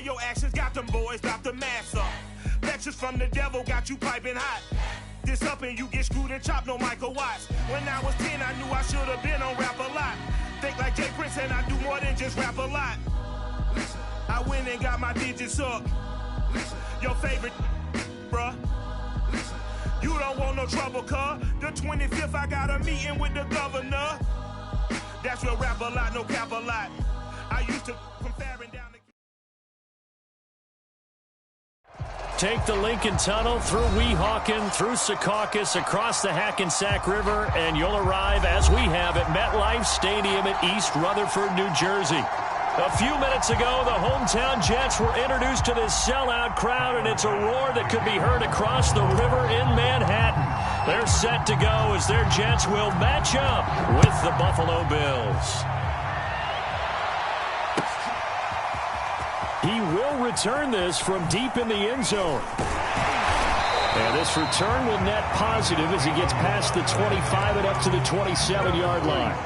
your actions got them boys, drop the mask up. Lectures from the devil got you piping hot. This up and you get screwed and chopped, no Michael Watts. When I was 10, I knew I should have been on Rap a Lot. Think like Jay Prince and I do more than just rap a lot. I went and got my digits up. Your favorite, bruh. You don't want no trouble, cuz. The 25th, I got a meeting with the governor. That's real rap a lot, no cap a lot. I used to from Farron down the... Take the Lincoln Tunnel through Weehawken, through Secaucus, across the Hackensack River, and you'll arrive, as we have, at MetLife Stadium in East Rutherford, New Jersey. A few minutes ago, the hometown Jets were introduced to this sellout crowd, and it's a roar that could be heard across the river in Manhattan. They're set to go as their Jets will match up with the Buffalo Bills. He will return this from deep in the end zone. And this return will net positive as he gets past the 25 and up to the 27-yard line.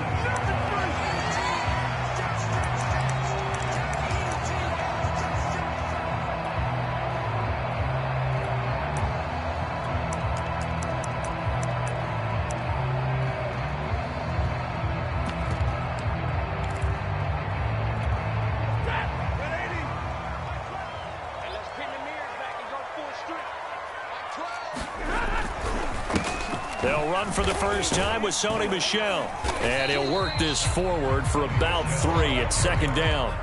They'll run for the first time with Sony Michel. And he'll work this forward for about 3 at second down.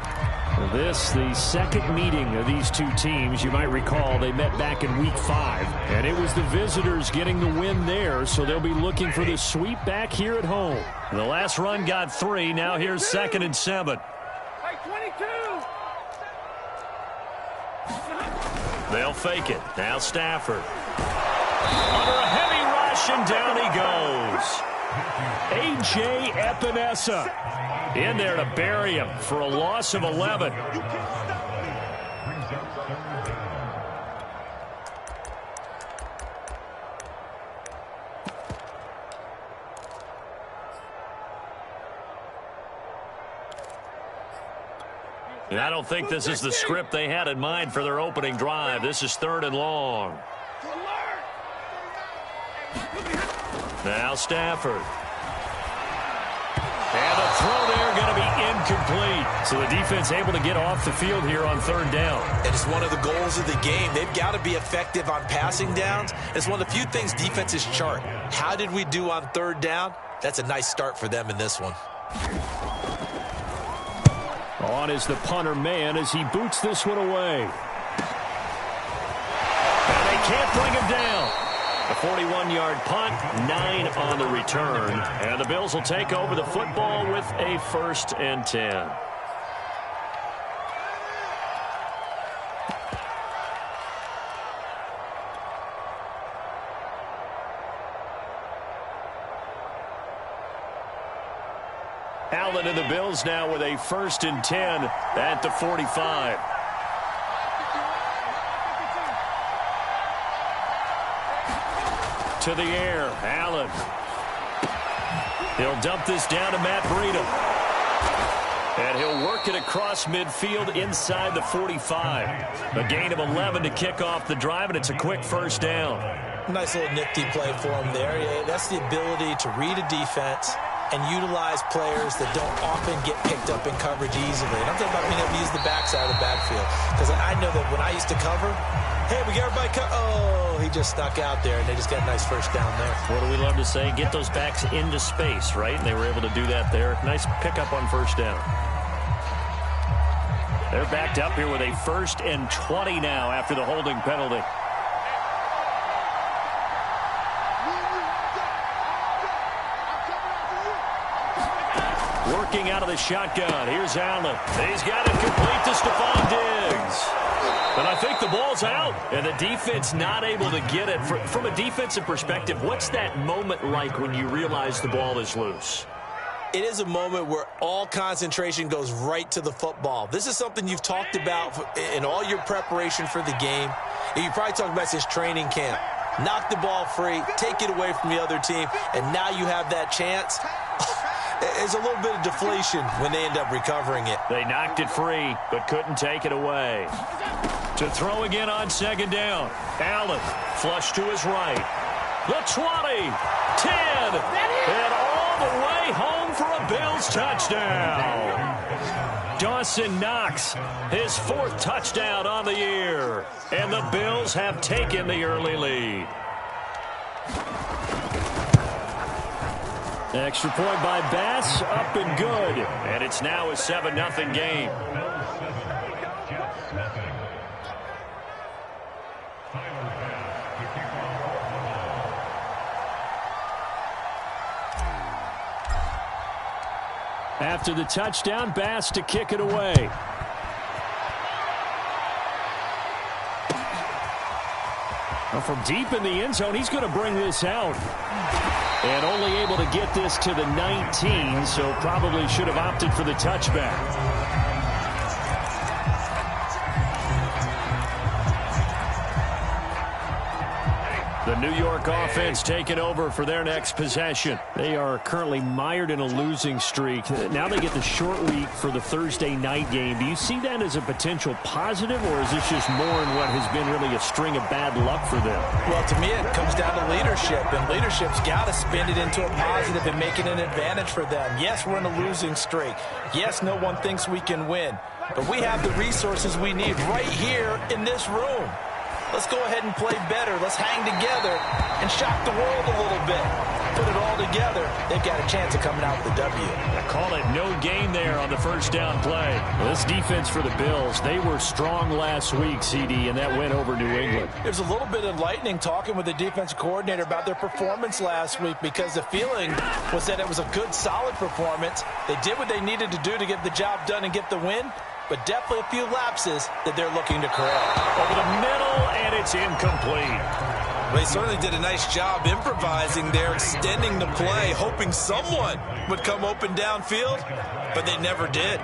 This, the second meeting of these two teams. You might recall they met back in Week 5. And it was the visitors getting the win there, so they'll be looking for the sweep back here at home. The last run got 3. Now here's 2nd and 7. They'll fake it. Now Stafford. Under a heavy rush, and down he goes. A.J. Epinesa in there to bury him for a loss of 11. And I don't think this is the script they had in mind for their opening drive. This is 3rd and long. Now Stafford. And the throw there going to be incomplete. So the defense able to get off the field here on 3rd down. And it's one of the goals of the game. They've got to be effective on passing downs. It's one of the few things defenses chart. How did we do on 3rd down? That's a nice start for them in this one. On is the punter man as he boots this one away. And they can't bring him down. A 41-yard punt, 9 on the return. And the Bills will take over the football with a 1st and 10. Allen and the Bills now with a 1st and 10 at the 45. To the air, Allen. He'll dump this down to Matt Breida. And he'll work it across midfield inside the 45. A gain of 11 to kick off the drive, and it's a quick 1st down. Nice little nifty play for him there. Yeah, that's the ability to read a defense and utilize players that don't often get picked up in coverage easily. And I'm talking about being able to use the backside of the backfield. Because I know that when I used to cover, hey, we got everybody oh, he just snuck out there, and they just got a nice 1st down there. What do we love to say? Get those backs into space, right? And they were able to do that there. Nice pickup on 1st down. They're backed up here with a 1st and 20 now after the holding penalty. Working out of the shotgun. Here's Allen. He's got it complete to Stephon Diggs. But I think the ball's out, and the defense not able to get it. From a defensive perspective, what's that moment like when you realize the ball is loose? It is a moment where all concentration goes right to the football. This is something you've talked about in all your preparation for the game. And you probably talked about since training camp. Knock the ball free, take it away from the other team, and now you have that chance. There's a little bit of deflation when they end up recovering it. They knocked it free, but couldn't take it away. To throw again on second down. Allen, flush to his right. The 20, 10, and all the way home for a Bills touchdown. Dawson Knox, his 4th touchdown on the year. And the Bills have taken the early lead. Extra point by Bass, up and good. And it's now a 7-0 game. After the touchdown, Bass to kick it away. Well, from deep in the end zone, he's going to bring this out. And only able to get this to the 19, so probably should have opted for the touchback. The New York offense taking over for their next possession. They are currently mired in a losing streak. Now they get the short week for the Thursday night game. Do you see that as a potential positive, or is this just more in what has been really a string of bad luck for them? Well, to me, it comes down to leadership, and leadership's got to spin it into a positive and make it an advantage for them. Yes, we're in a losing streak. Yes, no one thinks we can win, but we have the resources we need right here in this room. Let's go ahead and play better. Let's hang together and shock the world a little bit. Put it all together. They've got a chance of coming out with the W. I call it no gain there on the first down play. Well, this defense for the Bills, they were strong last week, CD, and that went over New England. There's a little bit of lightning talking with the defensive coordinator about their performance last week, because the feeling was that it was a good, solid performance. They did what they needed to do to get the job done and get the win, but definitely a few lapses that they're looking to correct. Over the middle, and it's incomplete. Well, they certainly did a nice job improvising there, extending the play, hoping someone would come open downfield, but they never did.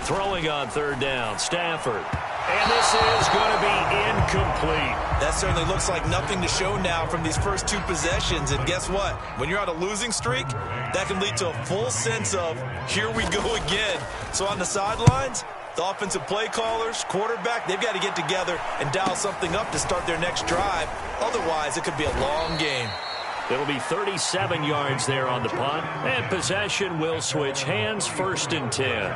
Throwing on third down, Stafford. And this is going to be incomplete. That certainly looks like nothing to show now from these first 2 possessions. And guess what? When you're on a losing streak, that can lead to a full sense of, here we go again. So on the sidelines, the offensive play callers, quarterback, they've got to get together and dial something up to start their next drive. Otherwise, it could be a long game. It'll be 37 yards there on the punt. And possession will switch hands, 1st and 10.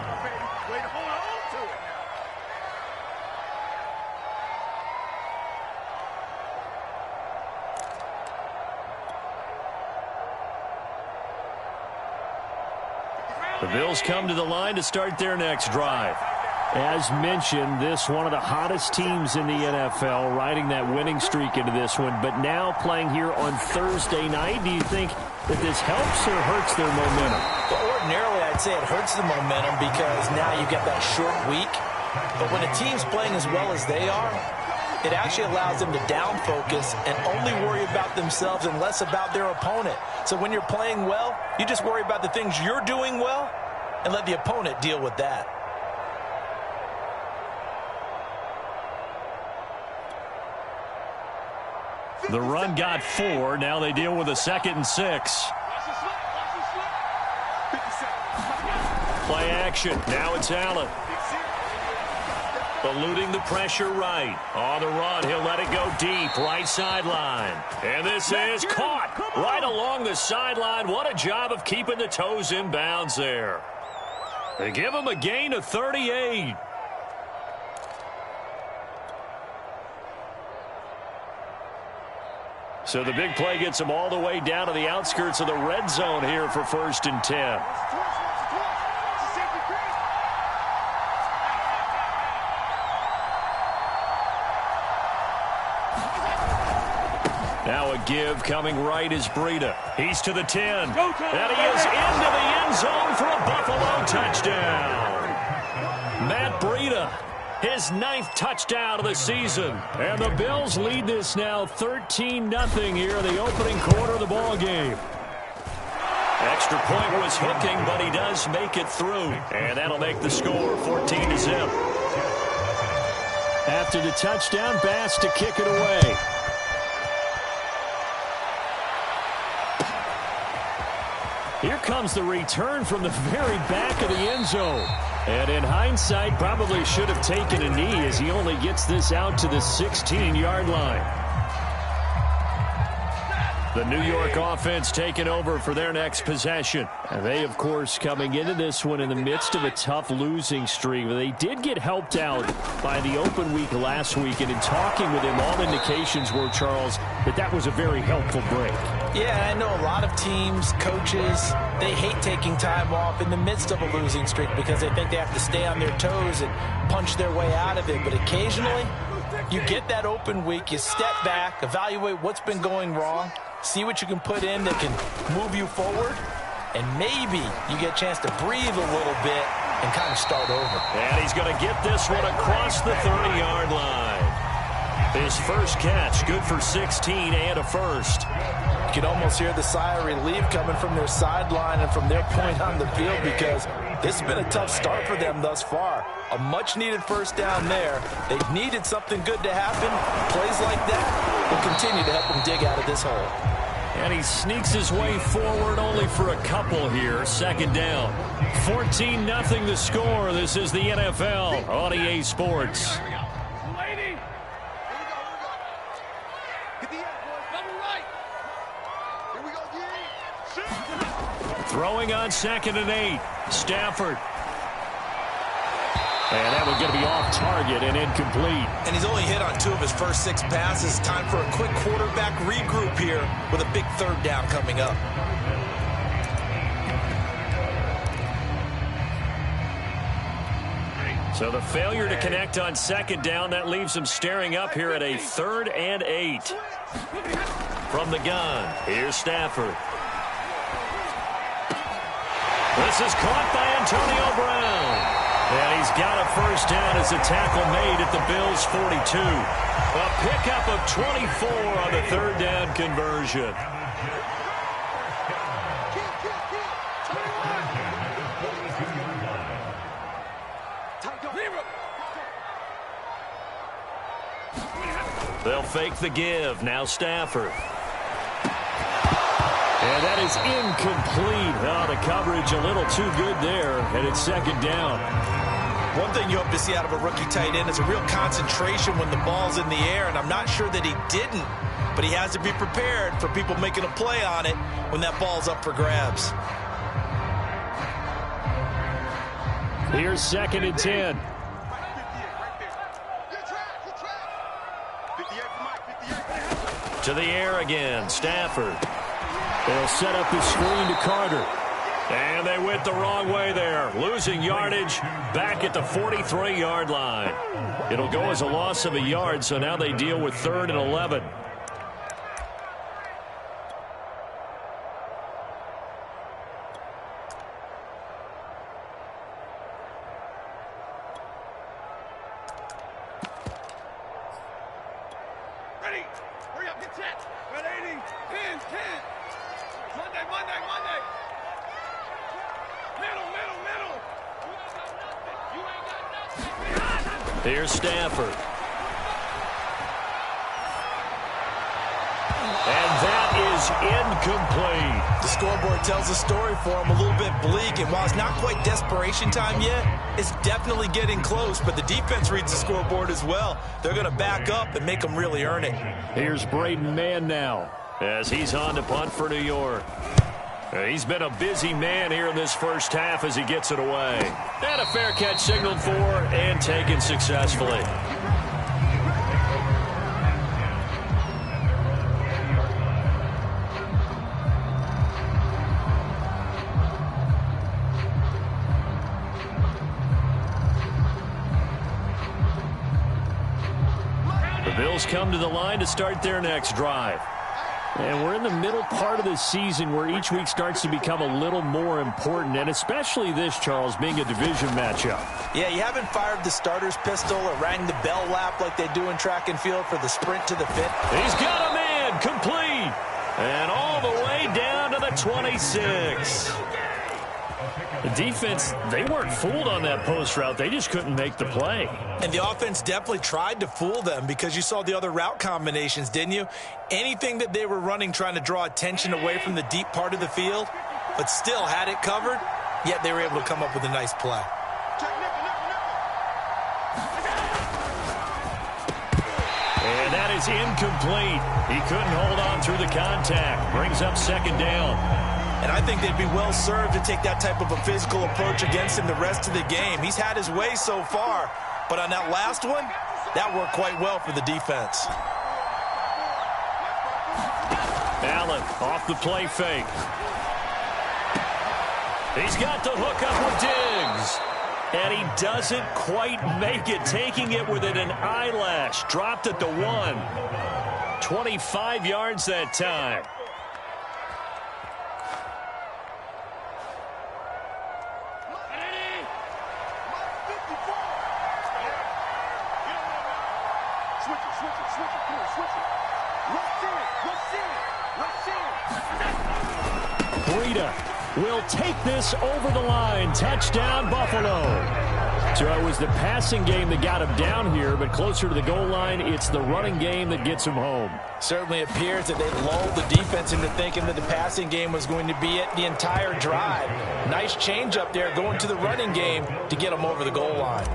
The Bills come to the line to start their next drive. As mentioned, this one of the hottest teams in the NFL, riding that winning streak into this one, but now playing here on Thursday night. Do you think that this helps or hurts their momentum? Well, ordinarily, I'd say it hurts the momentum because now you get that short week. But when a team's playing as well as they are, it actually allows them to down focus and only worry about themselves and less about their opponent. So when you're playing well, you just worry about the things you're doing well and let the opponent deal with that. The run got 4. Now they deal with a 2nd and 6. Play action. Now it's Allen. Eluding the pressure right. On the run, he'll let it go deep. Right sideline. And this is caught right along the sideline. What a job of keeping the toes in bounds there. They give him a gain of 38. So the big play gets him all the way down to the outskirts of the red zone here for 1st and 10. Now a give coming right is Breida. He's to the 10. And he is into the end zone for a Buffalo touchdown. Matt Breida, his 9th touchdown of the season. And the Bills lead this now 13-0 here in the opening quarter of the ball game. Extra point was hooking, but he does make it through. And that'll make the score 14-0. After the touchdown, Bass to kick it away. Here comes the return from the very back of the end zone. And in hindsight, probably should have taken a knee as he only gets this out to the 16-yard line. The New York offense taking over for their next possession. And they, of course, coming into this one in the midst of a tough losing streak. They did get helped out by the open week last week. And in talking with him, all indications were, Charles, that was a very helpful break. Yeah, I know a lot of teams, coaches, they hate taking time off in the midst of a losing streak because they think they have to stay on their toes and punch their way out of it. But occasionally, you get that open week, you step back, evaluate what's been going wrong, see what you can put in that can move you forward, and maybe you get a chance to breathe a little bit and kind of start over. And he's going to get this one across the 30-yard line. His first catch, good for 16 and a first. You can almost hear the sigh of relief coming from their sideline and from their point on the field because this has been a tough start for them thus far. A much-needed first down there. They've needed something good to happen. Plays like that will continue to help them dig out of this hole. And he sneaks his way forward only for a couple here. Second down. 14-0 the score. This is the NFL on EA Sports. Throwing on 2nd and 8. Stafford. And that one's going to be off target and incomplete. And he's only hit on 2 of his first 6 passes. Time for a quick quarterback regroup here with a big third down coming up. So the failure to connect on 2nd down, that leaves him staring up here at a 3rd and 8. From the gun, here's Stafford. This is caught by Antonio Brown. And he's got a first down as a tackle made at the Bills' 42. A pickup of 24 on the 3rd down conversion. They'll fake the give. Now Stafford. And that is incomplete. Oh, the coverage a little too good there, and it's 2nd down. One thing you hope to see out of a rookie tight end is a real concentration when the ball's in the air, and I'm not sure that he didn't, but he has to be prepared for people making a play on it when that ball's up for grabs. Here's 2nd and 10. To the air again, Stafford. They'll set up the screen to Carter. And they went the wrong way there. Losing yardage back at the 43-yard line. It'll go as a loss of a yard, so now they deal with 3rd and 11. Ready. Hurry up, get set. Ready. 10, 10. Monday. Middle. You ain't got nothing. Here's Stafford. And that is incomplete. The scoreboard tells a story for him, a little bit bleak, and while it's not quite desperation time yet, it's definitely getting close, but the defense reads the scoreboard as well. They're going to back up and make them really earn it. Here's Braden Mann now as he's on to punt for New York. He's been a busy man here in this first half as he gets it away. And a fair catch signaled for and taken successfully. The Bills come to the line to start their next drive. And we're in the middle part of the season where each week starts to become a little more important, and especially this, Charles, being a division matchup. Yeah, you haven't fired the starter's pistol or rang the bell lap like they do in track and field for the sprint to the fit. He's got a man, complete, and all the way down to the 26. The defense, they weren't fooled on that post route. They just couldn't make the play. And the offense definitely tried to fool them because you saw the other route combinations, didn't you? Anything that they were running trying to draw attention away from the deep part of the field, but still had it covered, yet they were able to come up with a nice play. And that is incomplete. He couldn't hold on through the contact. Brings up second down. And I think they'd be well served to take that type of a physical approach against him the rest of the game. He's had his way so far, but on that last one, that worked quite well for the defense. Allen off the play fake. He's got the hook up with Diggs. And he doesn't quite make it, taking it within an eyelash. Dropped at the 1. 25 yards that time. Breida will take this over the line. Touchdown, Buffalo. So it was the passing game that got him down here, but closer to the goal line, it's the running game that gets him home. Certainly appears that they lulled the defense into thinking that the passing game was going to be it the entire drive. Nice change up there going to the running game to get him over the goal line.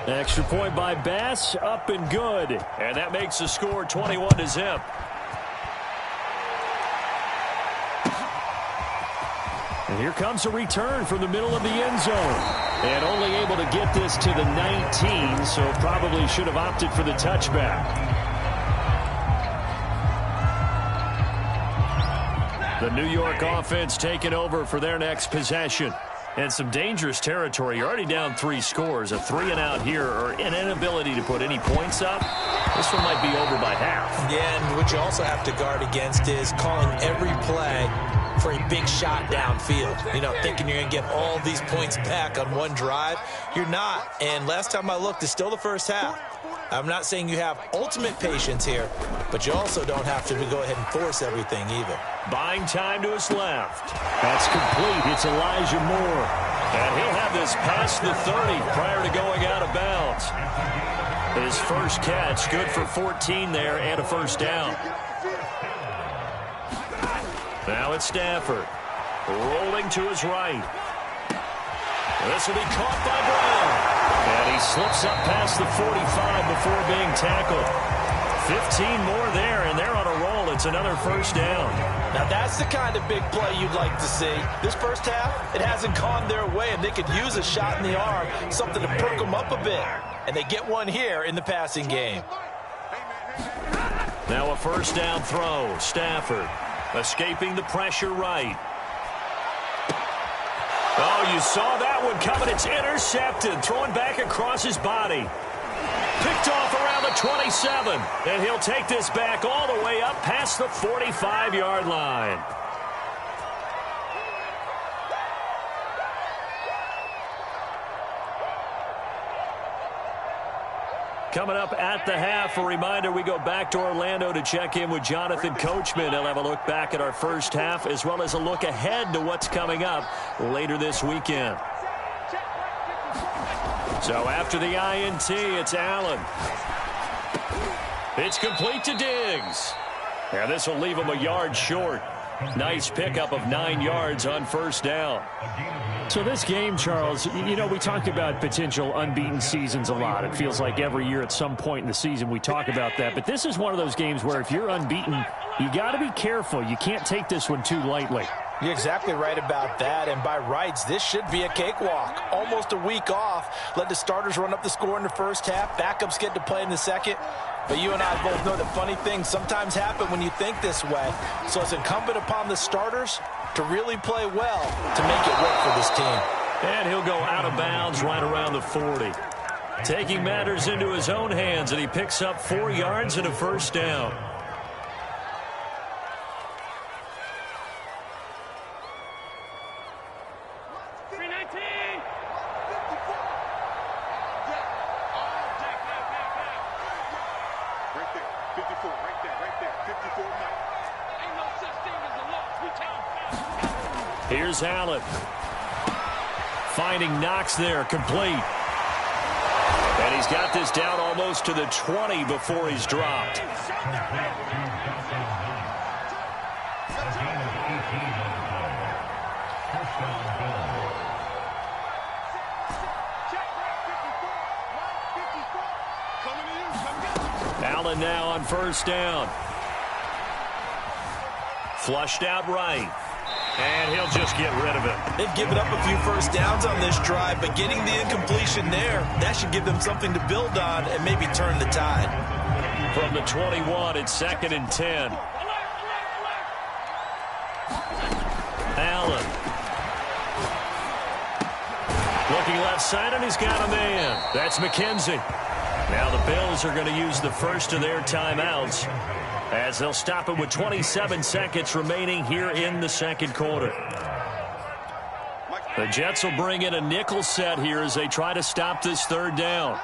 Extra point by Bass, up and good. And that makes the score 21-0. And here comes a return from the middle of the end zone. And only able to get this to the 19, so probably should have opted for the touchback. The New York offense taking over for their next possession. And some dangerous territory. You're already down 3 scores. A 3-and-out here, or an inability to put any points up. This one might be over by half. Yeah, and what you also have to guard against is calling every play for a big shot downfield. You know, thinking you're going to get all these points back on one drive. You're not. And last time I looked, it's still the first half. I'm not saying you have ultimate patience here, but you also don't have to go ahead and force everything either. Buying time to his left. That's complete. It's Elijah Moore. And he'll have this past the 30 prior to going out of bounds. His first catch, good for 14 there and a first down. Now it's Stafford. Rolling to his right. This will be caught by Brown. And he slips up past the 45 before being tackled. 15 more there, and they're on a roll. It's another first down. Now that's the kind of big play you'd like to see. This first half, it hasn't gone their way, and they could use a shot in the arm, something to perk them up a bit. And they get one here in the passing game. Now a first down throw. Stafford escaping the pressure right. Oh, you saw that one coming. It's intercepted. Throwing back across his body. Picked off around the 27. And he'll take this back all the way up past the 45-yard line. Coming up at the half, a reminder, we go back to Orlando to check in with Jonathan Coachman. He'll have a look back at our first half as well as a look ahead to what's coming up later this weekend. So after the INT, it's Allen. It's complete to Diggs. And this will leave him a yard short. Nice pickup of 9 yards on first down. So this game, Charles, you know, we talk about potential unbeaten seasons a lot. It feels like every year at some point in the season we talk about that. But this is one of those games where if you're unbeaten, you got to be careful. You can't take this one too lightly. You're exactly right about that, and by rights, this should be a cakewalk. Almost a week off. Let the starters run up the score in the first half. Backups get to play in the second. But you and I both know that funny things sometimes happen when you think this way. So it's incumbent upon the starters to really play well to make it work for this team. And he'll go out of bounds right around the 40. Taking matters into his own hands, and he picks up 4 yards and a first down. Here's Allen. Finding Knox there, complete. And he's got this down almost to the 20 before he's dropped. Allen now on first down. Flushed out right. And he'll just get rid of it. They've given up a few first downs on this drive, but getting the incompletion there, that should give them something to build on and maybe turn the tide. From the 21, it's 2nd and 10. Allen. Looking left side, and he's got a man. That's McKenzie. Now the Bills are going to use the first of their timeouts as they'll stop it with 27 seconds remaining here in the second quarter. The Jets will bring in a nickel set here as they try to stop this third down.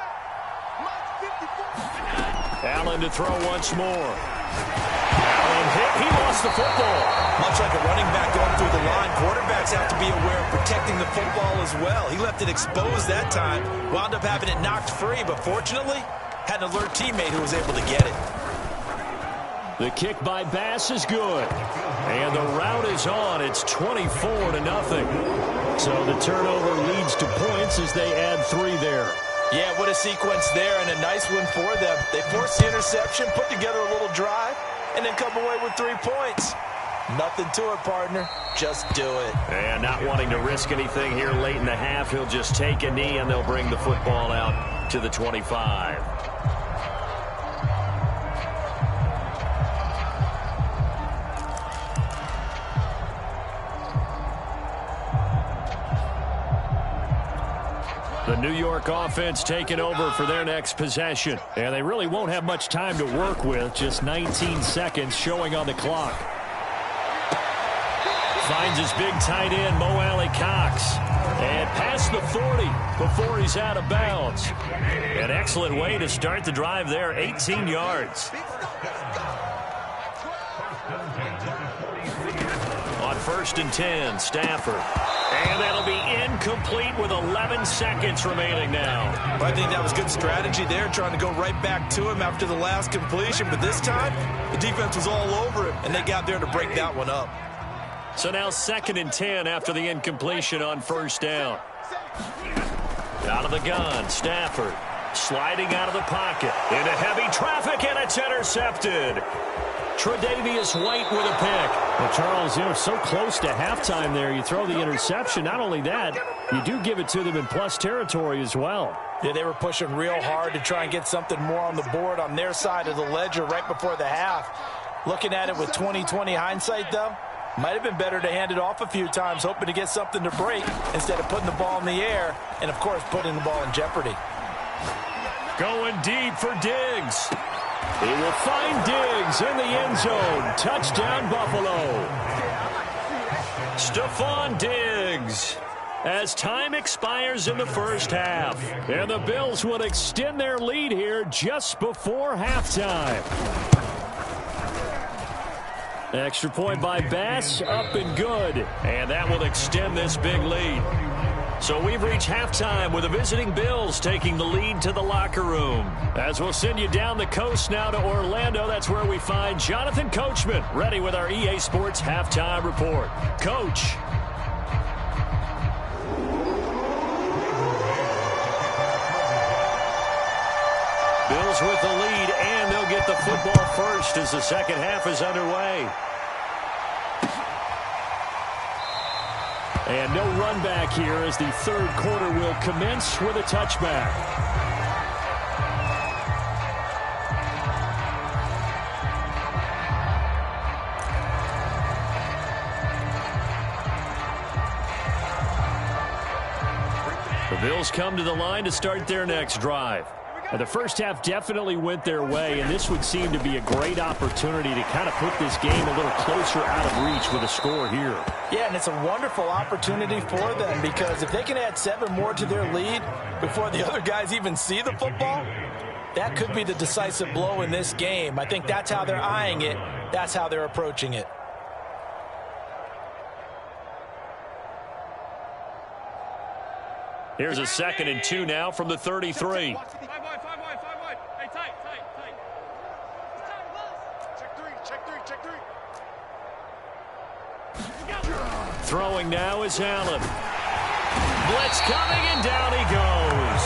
Allen to throw once more. Allen hit. He lost the football. Much like a running back going through the line, quarterbacks have to be aware of protecting the football as well. He left it exposed that time, wound up having it knocked free, but fortunately had an alert teammate who was able to get it. The kick by Bass is good. And the route is on. It's 24-0. So the turnover leads to points as they add 3 there. Yeah, what a sequence there, and a nice one for them. They forced the interception, put together a little drive, and then come away with 3 points. Nothing to it, partner. Just do it. And not wanting to risk anything here late in the half, he'll just take a knee, and they'll bring the football out to the 25. The New York offense taking over for their next possession. And they really won't have much time to work with. Just 19 seconds showing on the clock. Finds his big tight end, Mo Alley-Cox. And past the 40 before he's out of bounds. An excellent way to start the drive there, 18 yards. On 1st and 10, Stafford. And that'll be incomplete with 11 seconds remaining now. I think that was good strategy there, trying to go right back to him after the last completion. But this time, the defense was all over him, and they got there to break that one up. So now 2nd and 10 after the incompletion on 1st down. Out of the gun, Stafford sliding out of the pocket. Into heavy traffic, and it's intercepted. Tre'Davious White with a pick. Well, Charles, so close to halftime there. You throw the interception. Not only that, you do give it to them in plus territory as well. Yeah, they were pushing real hard to try and get something more on the board on their side of the ledger right before the half. Looking at it with 20/20 hindsight, though, might have been better to hand it off a few times, hoping to get something to break instead of putting the ball in the air and, of course, putting the ball in jeopardy. Going deep for Diggs. He will find Diggs in the end zone. Touchdown, Buffalo. Stephon Diggs. As time expires in the first half. And the Bills will extend their lead here just before halftime. Extra point by Bass, up and good. And that will extend this big lead. So we've reached halftime with the visiting Bills taking the lead to the locker room. As we'll send you down the coast now to Orlando, that's where we find Jonathan Coachman ready with our EA Sports Halftime Report. Coach. Bills with the lead, and they'll get the football first as the second half is underway. And no run back here as the third quarter will commence with a touchback. The Bills come to the line to start their next drive. Now, the first half definitely went their way, and this would seem to be a great opportunity to kind of put this game a little closer out of reach with a score here. Yeah, and it's a wonderful opportunity for them because if they can add 7 more to their lead before the other guys even see the football, that could be the decisive blow in this game. I think that's how they're eyeing it. That's how they're approaching it. Here's a 2nd and 2 now from the 33. Throwing now is Allen. Blitz coming, and down he goes.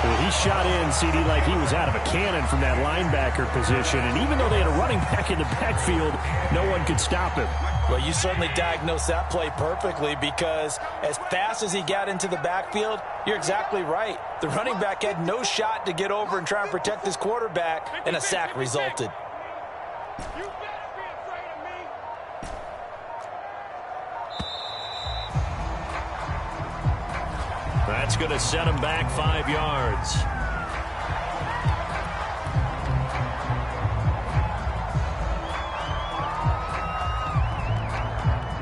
Well, he shot in, CD, like he was out of a cannon from that linebacker position. And even though they had a running back in the backfield, no one could stop him. Well, you certainly diagnosed that play perfectly, because as fast as he got into the backfield, you're exactly right. The running back had no shot to get over and try and protect his quarterback, and a sack resulted. That's going to set him back 5 yards.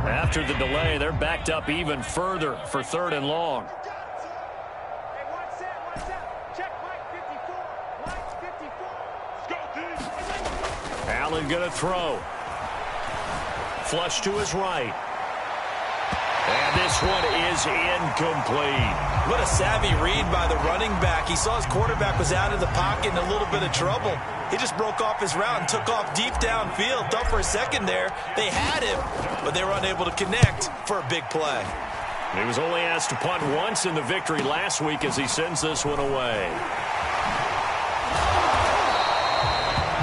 After the delay, they're backed up even further for 3rd and long. Allen going to throw. Flush to his right. And this one is incomplete. What a savvy read by the running back. He saw his quarterback was out of the pocket in a little bit of trouble. He just broke off his route and took off deep downfield. Thought for a second there they had him, but they were unable to connect for a big play. He was only asked to punt once in the victory last week as he sends this one away.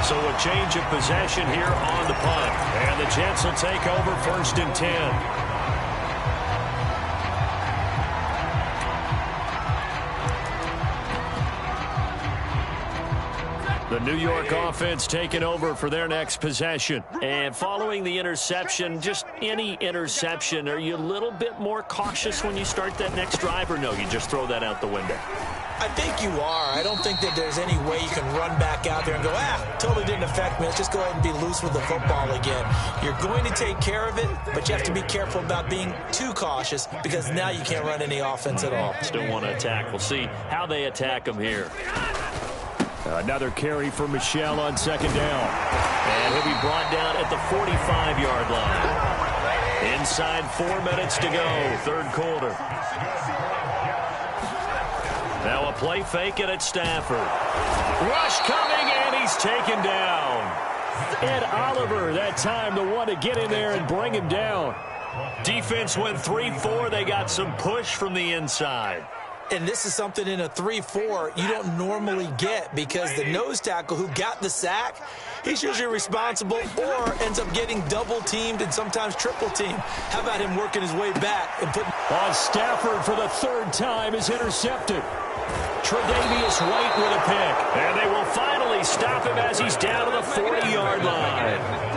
So a change of possession here on the punt. And the Jets will take over 1st and 10. The New York offense taking over for their next possession. And following the interception, just any interception, are you a little bit more cautious when you start that next drive, or no, you just throw that out the window? I think you are. I don't think that there's any way you can run back out there and go, totally didn't affect me. Let's just go ahead and be loose with the football again. You're going to take care of it, but you have to be careful about being too cautious, because now you can't run any offense at all. Still want to attack. We'll see how they attack them here. Another carry for Michel on 2nd down. And he'll be brought down at the 45-yard line. Inside 4 minutes to go, 3rd quarter. Now a play fake it at Stafford. Rush coming, and he's taken down. Ed Oliver, that time, the one to get in there and bring him down. Defense went 3-4. They got some push from the inside. And this is something in a 3-4 you don't normally get, because the nose tackle who got the sack, he's usually responsible or ends up getting double-teamed and sometimes triple-teamed. How about him working his way back and putting... Stafford for the 3rd time is intercepted. Tre'Davious White with a pick. And they will finally stop him as he's down to the 40-yard line.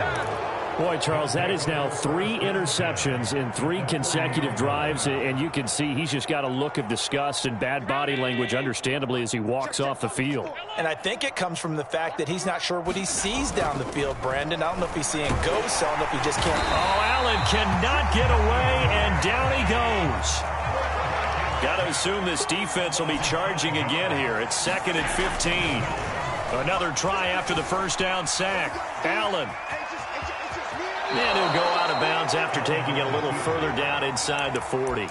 Boy, Charles, that is now 3 interceptions in 3 consecutive drives, and you can see he's just got a look of disgust and bad body language, understandably, as he walks off the field. And I think it comes from the fact that he's not sure what he sees down the field, Brandon. I don't know if he's seeing ghosts. I don't know if he just can't... Allen cannot get away, and down he goes. Got to assume this defense will be charging again here. It's 2nd and 15. Another try after the 1st down sack. Allen. And he'll go out of bounds after taking it a little further down inside the 40.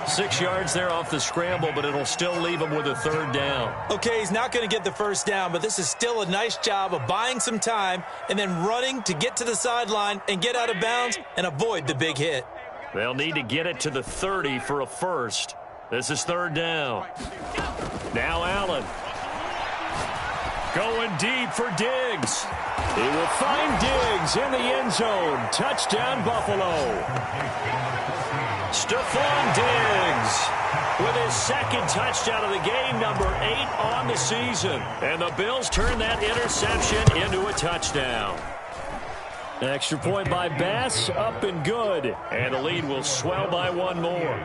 6 yards there off the scramble, but it'll still leave him with a 3rd down. Okay, he's not going to get the 1st down, but this is still a nice job of buying some time and then running to get to the sideline and get out of bounds and avoid the big hit. They'll need to get it to the 30 for a 1st. This is 3rd down. Now Allen. Going deep for Diggs. He will find Diggs in the end zone. Touchdown, Buffalo. Stephon Diggs with his 2nd touchdown of the game, number 8 on the season. And the Bills turn that interception into a touchdown. Extra point by Bass, up and good. And the lead will swell by 1 more.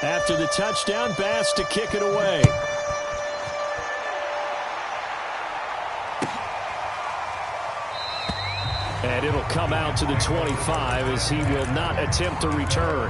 After the touchdown, Bass to kick it away. And it'll come out to the 25 as he will not attempt to return.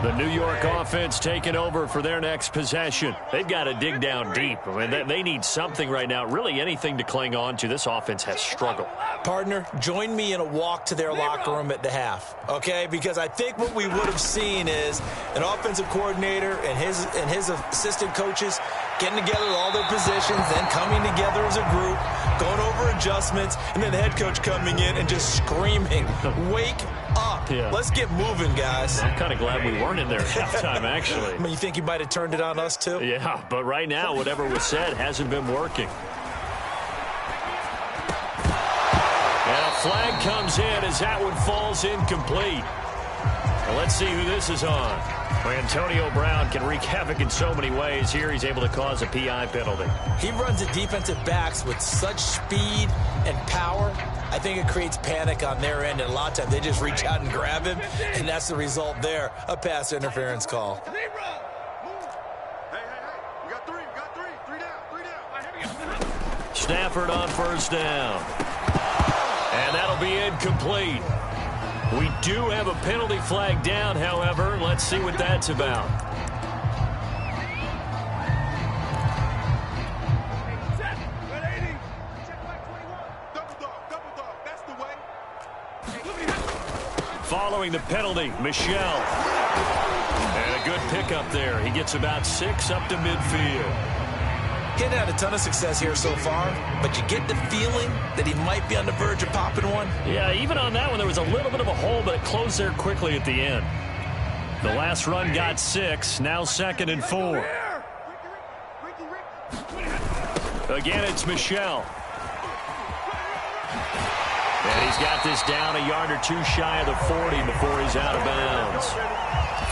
The New York offense taking over for their next possession. They've got to dig down deep. I mean, they need something right now, really anything to cling on to. This offense has struggled. Partner, join me in a walk to their locker room at the half, okay? Because I think what we would have seen is an offensive coordinator and his assistant coaches getting together with all their positions, then coming together as a group, going over adjustments, and then the head coach coming in and just screaming, wake up. Yeah. Let's get moving, guys. I'm kind of glad we weren't in there at halftime, actually. I mean, you think he might have turned it on us, too? Yeah, but right now, whatever was said hasn't been working. And a flag comes in as that one falls incomplete. Well, let's see who this is on. Antonio Brown can wreak havoc in so many ways. Here he's able to cause a PI penalty. He runs at defensive backs with such speed and power. I think it creates panic on their end, and a lot of times they just reach out and grab him, and that's the result there, a pass interference call. Hey, we got three down. Stafford on first down. And that'll be incomplete. We do have a penalty flag down, however. Let's see what that's about. Following the penalty, Michel. And a good pickup there. He gets about 6 up to midfield. Getting had a ton of success here so far, but you get the feeling that he might be on the verge of popping one. Yeah, even on that one, there was a little bit of a hole, but it closed there quickly at the end. The last run got 6, now 2nd and 4. Again, it's Michel. And he's got this down a yard or two shy of the 40 before he's out of bounds.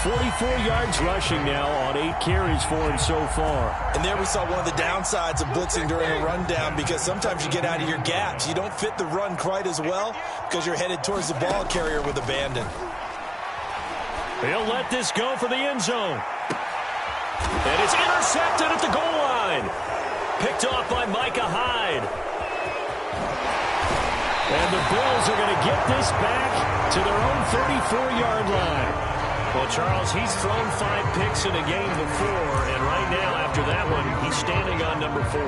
44 yards rushing now on 8 carries for him so far. And there we saw one of the downsides of blitzing during a rundown, because sometimes you get out of your gaps. You don't fit the run quite as well because you're headed towards the ball carrier with abandon. He'll let this go for the end zone. And it's intercepted at the goal line. Picked off by Micah Hyde. And the Bills are going to get this back to their own 34-yard line. Well, Charles, he's thrown 5 picks in a game before, and right now, after that one, he's standing on number 4.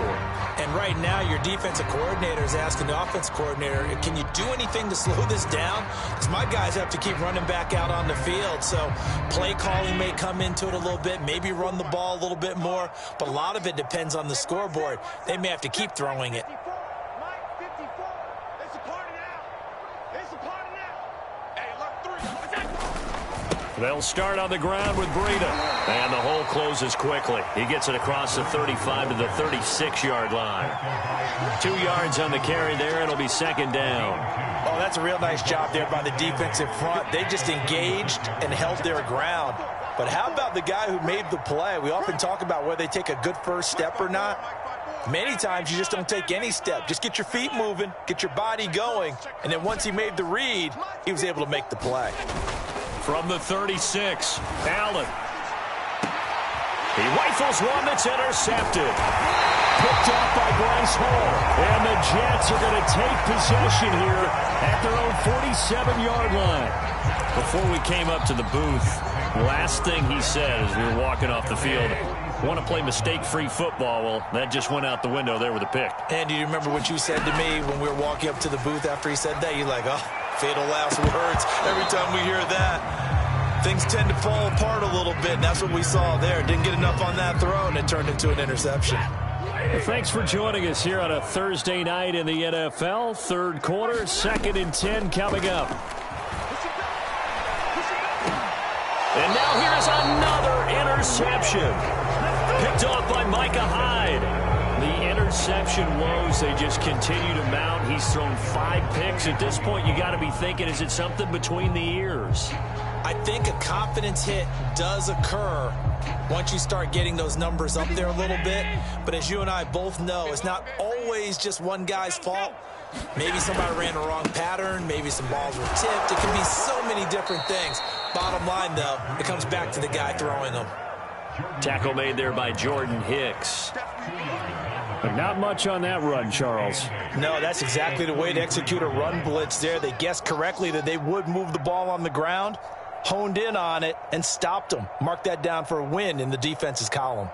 And right now, your defensive coordinator is asking the offense coordinator, can you do anything to slow this down? Because my guys have to keep running back out on the field, so play calling may come into it a little bit, maybe run the ball a little bit more, but a lot of it depends on the scoreboard. They may have to keep throwing it. They'll start on the ground with Breida. And the hole closes quickly. He gets it across the 35 to the 36-yard line. 2 yards on the carry there. It'll be 2nd down. Oh, that's a real nice job there by the defensive front. They just engaged and held their ground. But how about the guy who made the play? We often talk about whether they take a good first step or not. Many times you just don't take any step. Just get your feet moving, get your body going. And then once he made the read, he was able to make the play. From the 36, Allen. He rifles one that's intercepted. Picked off by Bryce Hall. And the Jets are going to take possession here at their own 47-yard line. Before we came up to the booth, last thing he said as we were walking off the field, want to play mistake-free football. Well, that just went out the window there with a pick. And do you remember what you said to me when we were walking up to the booth after he said that? You're like, oh, fatal last words. Every time we hear that, things tend to fall apart a little bit, and that's what we saw there. Didn't get enough on that throw, and it turned into an interception. Well, thanks for joining us here on a Thursday night in the NFL. Third quarter, 2nd and 10 coming up. And now here's another interception. Picked off by Micah Hyde. The interception woes, they just continue to mount. He's thrown 5 picks. At this point, you got to be thinking, is it something between the ears? I think a confidence hit does occur once you start getting those numbers up there a little bit. But as you and I both know, it's not always just one guy's fault. Maybe somebody ran the wrong pattern. Maybe some balls were tipped. It can be so many different things. Bottom line, though, it comes back to the guy throwing them. Tackle made there by Jordan Hicks. But not much on that run, Charles. No, that's exactly the way to execute a run blitz there. They guessed correctly that they would move the ball on the ground, honed in on it, and stopped them. Mark that down for a win in the defense's column.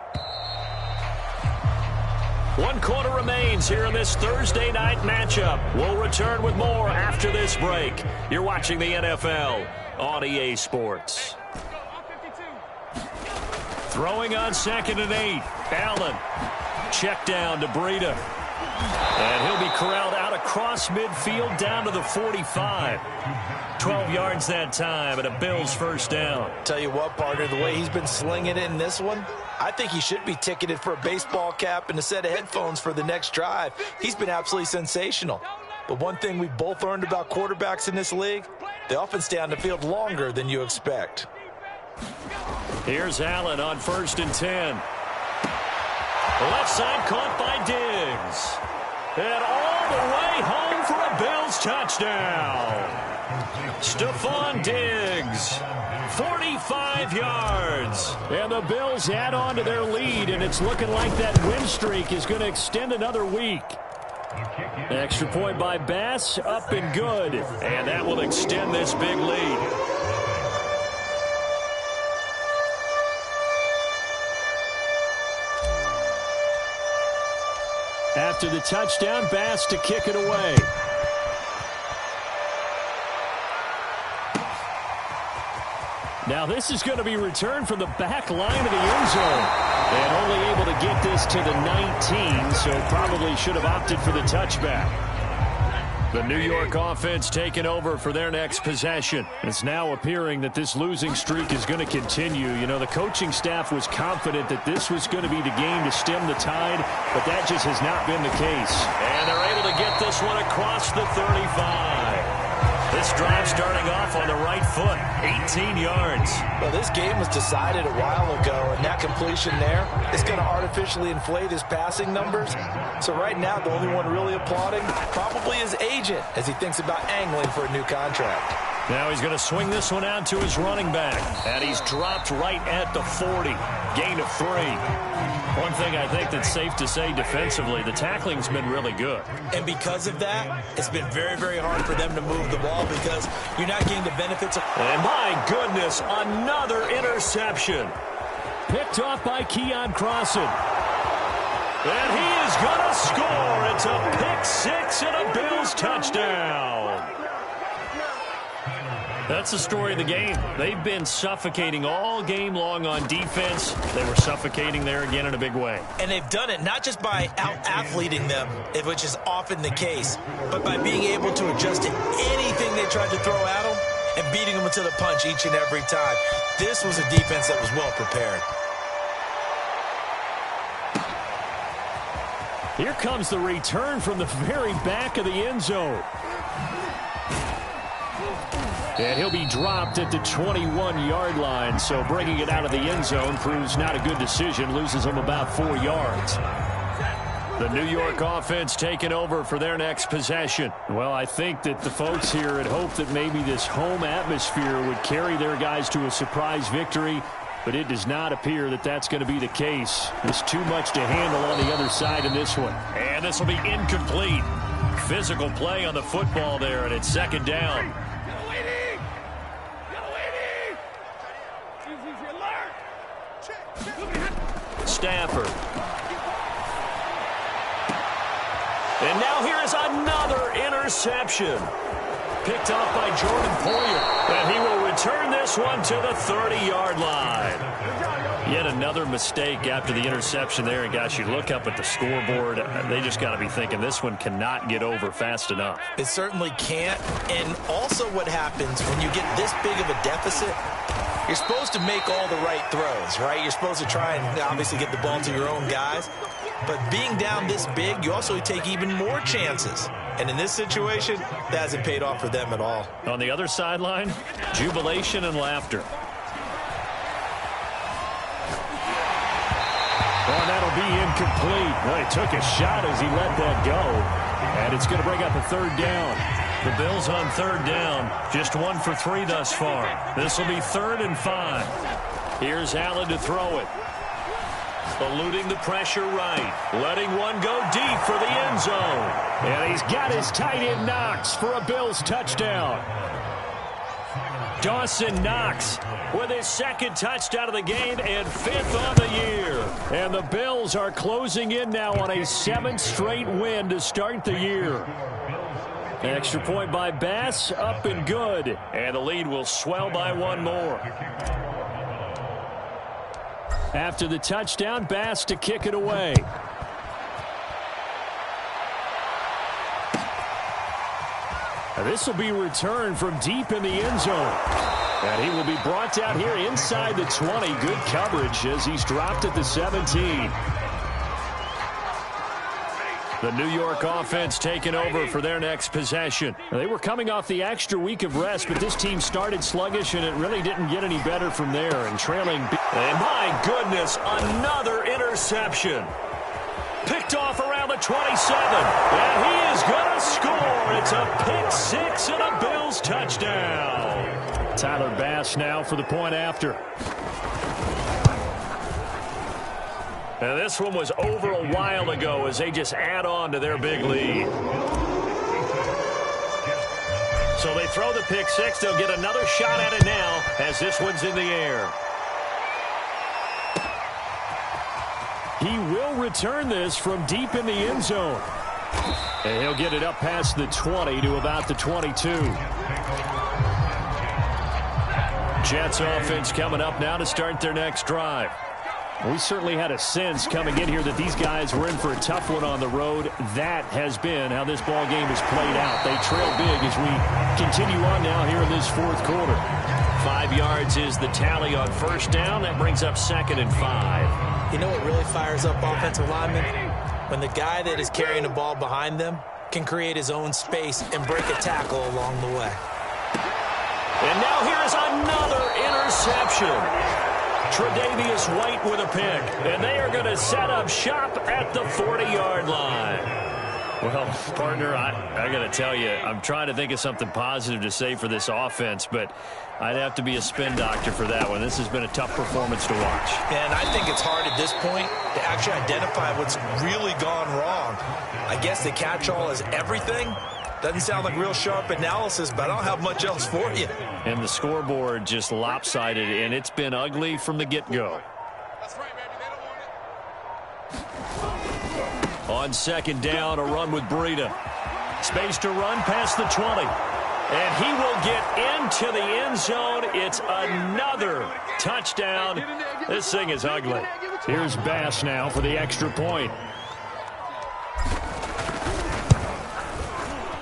1 quarter remains here in this Thursday night matchup. We'll return with more after this break. You're watching the NFL on EA Sports. Throwing on 2nd and 8. Allen. Check down to Breida. And he'll be corralled out across midfield down to the 45. 12 yards that time and a Bills first down. Tell you what, partner, the way he's been slinging it in this one, I think he should be ticketed for a baseball cap and a set of headphones for the next drive. He's been absolutely sensational. But one thing we've both learned about quarterbacks in this league, they often stay on the field longer than you expect. Here's Allen on 1st and 10. Left side caught by Diggs. And all the way home for a Bills touchdown. Stephon Diggs, 45 yards. And the Bills add on to their lead, and it's looking like that win streak is going to extend another week. Extra point by Bass, up and good. And that will extend this big lead. After the touchdown, Bass to kick it away. Now this is going to be returned from the back line of the end zone. And only able to get this to the 19, so probably should have opted for the touchback. The New York offense taking over for their next possession. It's now appearing that this losing streak is going to continue. You know, the coaching staff was confident that this was going to be the game to stem the tide, but that just has not been the case. And they're able to get this one across the 35. This drive starting off on the right foot, 18 yards. Well, this game was decided a while ago, and that completion there is going to artificially inflate his passing numbers. So right now, the only one really applauding probably his agent as he thinks about angling for a new contract. Now he's going to swing this one out to his running back, and he's dropped right at the 40. Gain of 3. One thing I think that's safe to say defensively, the tackling's been really good. And because of that, it's been very, very hard for them to move the ball because you're not getting the benefits of... And my goodness, another interception. Picked off by Keon Crossan. And he is going to score. It's a pick 6 and a Bills touchdown. That's the story of the game. They've been suffocating all game long on defense. They were suffocating there again in a big way. And they've done it not just by out-athleting them, which is often the case, but by being able to adjust to anything they tried to throw at them and beating them to the punch each and every time. This was a defense that was well prepared. Here comes the return from the very back of the end zone. And he'll be dropped at the 21-yard line, so bringing it out of the end zone proves not a good decision, loses him about 4 yards. The New York offense taking over for their next possession. Well, I think that the folks here had hoped that maybe this home atmosphere would carry their guys to a surprise victory, but it does not appear that that's going to be the case. There's too much to handle on the other side in this one. And this will be incomplete. Physical play on the football there, and it's 2nd down. Stafford. And now here is another interception. Picked off by Jordan Poyer. And he will return this one to the 30-yard line. Yet another mistake after the interception there. And, gosh, you look up at the scoreboard. They just got to be thinking this one cannot get over fast enough. It certainly can't. And also what happens when you get this big of a deficit, you're supposed to make all the right throws, right? You're supposed to try and obviously get the ball to your own guys. But being down this big, you also take even more chances. And in this situation, that hasn't paid off for them at all. On the other sideline, jubilation and laughter. Oh, that'll be incomplete. Well, he took a shot as he let that go. And it's going to bring up a 3rd down. The Bills on 3rd down. Just 1 for 3 thus far. This will be 3rd and 5. Here's Allen to throw it. Eluding the pressure right. Letting one go deep for the end zone. And he's got his tight end Knox for a Bills touchdown. Dawson Knox with his second touchdown of the game and 5th on the year. And the Bills are closing in now on a 7th straight win to start the year. Extra point by Bass, up and good. And the lead will swell by 1 more. After the touchdown, Bass to kick it away. This will be returned from deep in the end zone. And he will be brought down here inside the 20. Good coverage as he's dropped at the 17. The New York offense taking over for their next possession. They were coming off the extra week of rest, but this team started sluggish, and it really didn't get any better from there. And trailing. And my goodness, another interception. Picked off around the 27. And he is going to score. It's a pick six and a Bills touchdown. Tyler Bass now for the point after. And this one was over a while ago as they just add on to their big lead. So they throw the pick six. They'll get another shot at it now as this one's in the air. He will return this from deep in the end zone. And he'll get it up past the 20 to about the 22. Jets offense coming up now to start their next drive. We certainly had a sense coming in here that these guys were in for a tough one on the road. That has been how this ball game has played out. They trail big as we continue on now here in this 4th quarter. 5 yards is the tally on first down. That brings up 2nd and 5. You know what really fires up offensive linemen? When the guy that is carrying the ball behind them can create his own space and break a tackle along the way. And now here is another interception. Tre'Davious White with a pick. And they are going to set up shop at the 40-yard line. Well, partner, I got to tell you, I'm trying to think of something positive to say for this offense, but I'd have to be a spin doctor for that one. This has been a tough performance to watch. And I think it's hard at this point to actually identify what's really gone wrong. I guess the catch-all is everything. Doesn't sound like real sharp analysis, but I don't have much else for you. And the scoreboard just lopsided, and it's been ugly from the get-go. That's right, baby. They don't want it. On 2nd down, a run with Breida. Space to run past the 20. And he will get into the end zone. It's another touchdown. This thing is ugly. Here's Bass now for the extra point.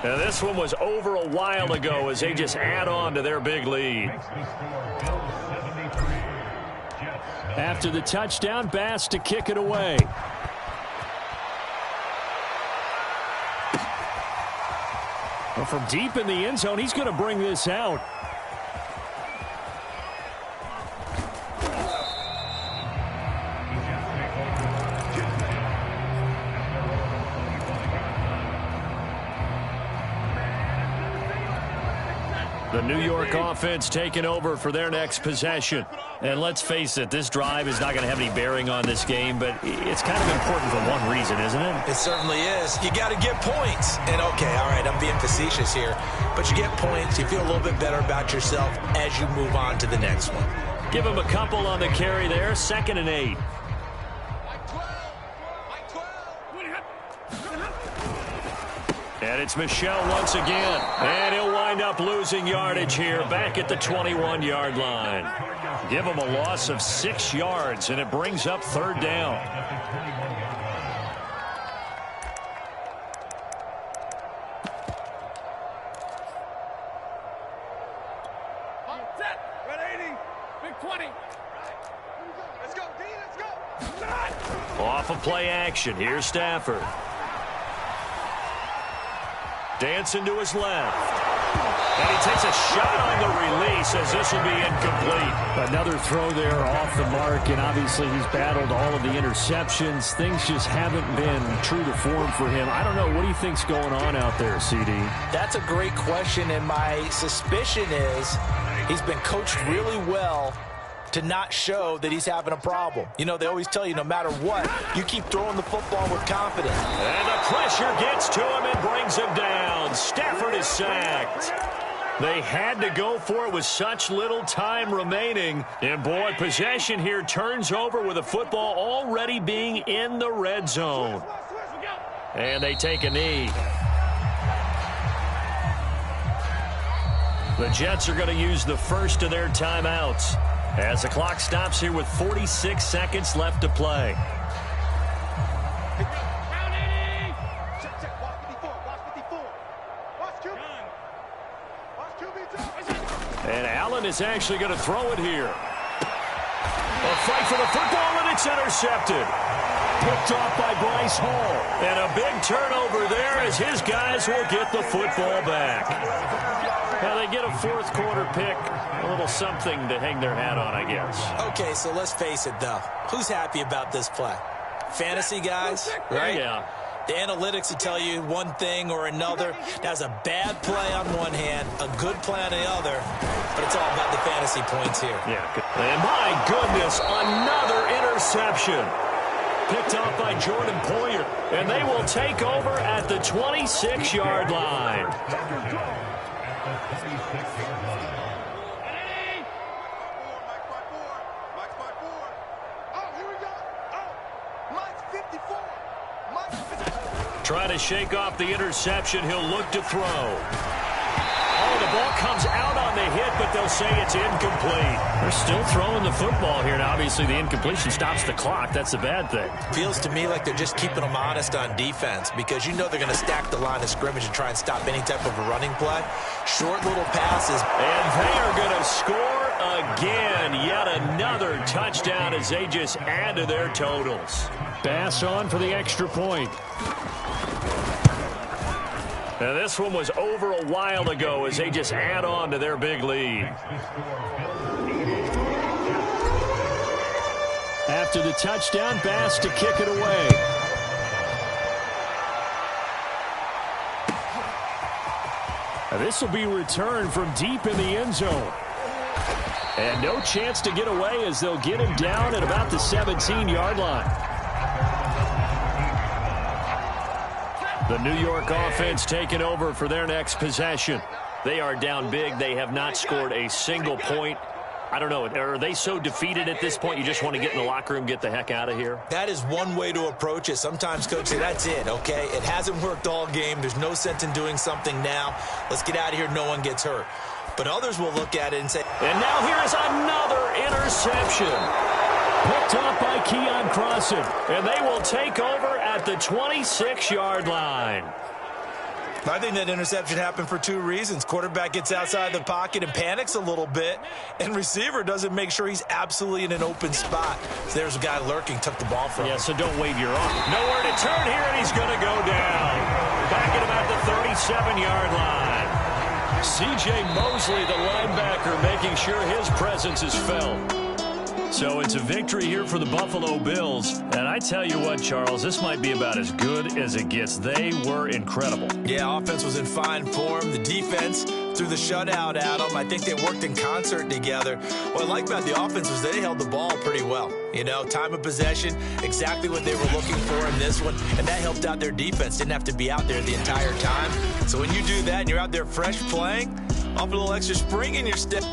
And this one was over a while ago as they just add on to their big lead. After the touchdown, Bass to kick it away. Well, from deep in the end zone, he's going to bring this out. The New York offense taking over for their next possession. And let's face it, this drive is not going to have any bearing on this game, but it's kind of important for one reason, isn't it? It certainly is. You got to get points. And, okay, all right, I'm being facetious here, but you get points, you feel a little bit better about yourself as you move on to the next one. Give him a couple on the carry there, 2nd and 8. And it's Michel once again. And he'll wind up losing yardage here back at the 21-yard line. Give him a loss of 6 yards, and it brings up 3rd down. Red 80. Big 20. Let's go, D. Let's go. Off of play action. Here's Stafford. Dancing to his left. And he takes a shot on the release as this will be incomplete. Another throw there off the mark, and obviously he's battled all of the interceptions. Things just haven't been true to form for him. I don't know. What do you think's going on out there, CD? That's a great question, and my suspicion is he's been coached really well to not show that he's having a problem. You know, they always tell you no matter what, you keep throwing the football with confidence. And the pressure gets to him and brings him down. Stafford is sacked. They had to go for it with such little time remaining. And, boy, possession here turns over with the football already being in the red zone. And they take a knee. The Jets are going to use the first of their timeouts as the clock stops here with 46 seconds left to play. And Allen is actually going to throw it here. A fight for the football, and it's intercepted. Picked off by Bryce Hall. And a big turnover there as his guys will get the football back. Now they get a fourth quarter pick. A little something to hang their hat on, I guess. Okay, so let's face it, though. Who's happy about this play? Fantasy guys, right? Yeah. The analytics will tell you one thing or another. That's a bad play on one hand, a good play on the other, but it's all about the fantasy points here. Yeah. And my goodness, another interception. Picked off by Jordan Poyer. And they will take over at the 26-yard line. Trying to shake off the interception. He'll look to throw. Oh, the ball comes out on the hit, but they'll say it's incomplete. They're still throwing the football here. Now, obviously, the incompletion stops the clock. That's the bad thing. Feels to me like they're just keeping them honest on defense because you know they're going to stack the line of scrimmage and try and stop any type of a running play. Short little passes. And they are going to score again. Yet another touchdown as they just add to their totals. Bass on for the extra point. Now this one was over a while ago as they just add on to their big lead. After the touchdown, Bass to kick it away. Now this will be returned from deep in the end zone. And no chance to get away as they'll get him down at about the 17-yard line. The New York offense taking over for their next possession. They are down big. They have not scored a single point. I don't know. Are they so defeated at this point you just want to get in the locker room, get the heck out of here? That is one way to approach it. Sometimes coaches say, that's it, okay? It hasn't worked all game. There's no sense in doing something now. Let's get out of here. No one gets hurt. But others will look at it and say, and now here is another interception. Picked off by Keon Crossan. And they will take over at the 26-yard line. I think that interception happened for two reasons. Quarterback gets outside the pocket and panics a little bit, and receiver doesn't make sure he's absolutely in an open spot. So there's a guy lurking, took the ball from him. Yeah, so don't wave your arm. Nowhere to turn here, and he's going to go down. Back at about the 37-yard line. C.J. Mosley, the linebacker, making sure his presence is felt. So it's a victory here for the Buffalo Bills. And I tell you what, Charles, this might be about as good as it gets. They were incredible. Yeah, offense was in fine form. The defense threw the shutout at them. I think they worked in concert together. What I like about the offense was they held the ball pretty well. You know, time of possession, exactly what they were looking for in this one. And that helped out their defense. Didn't have to be out there the entire time. So when you do that and you're out there fresh playing, off a little extra spring in your step.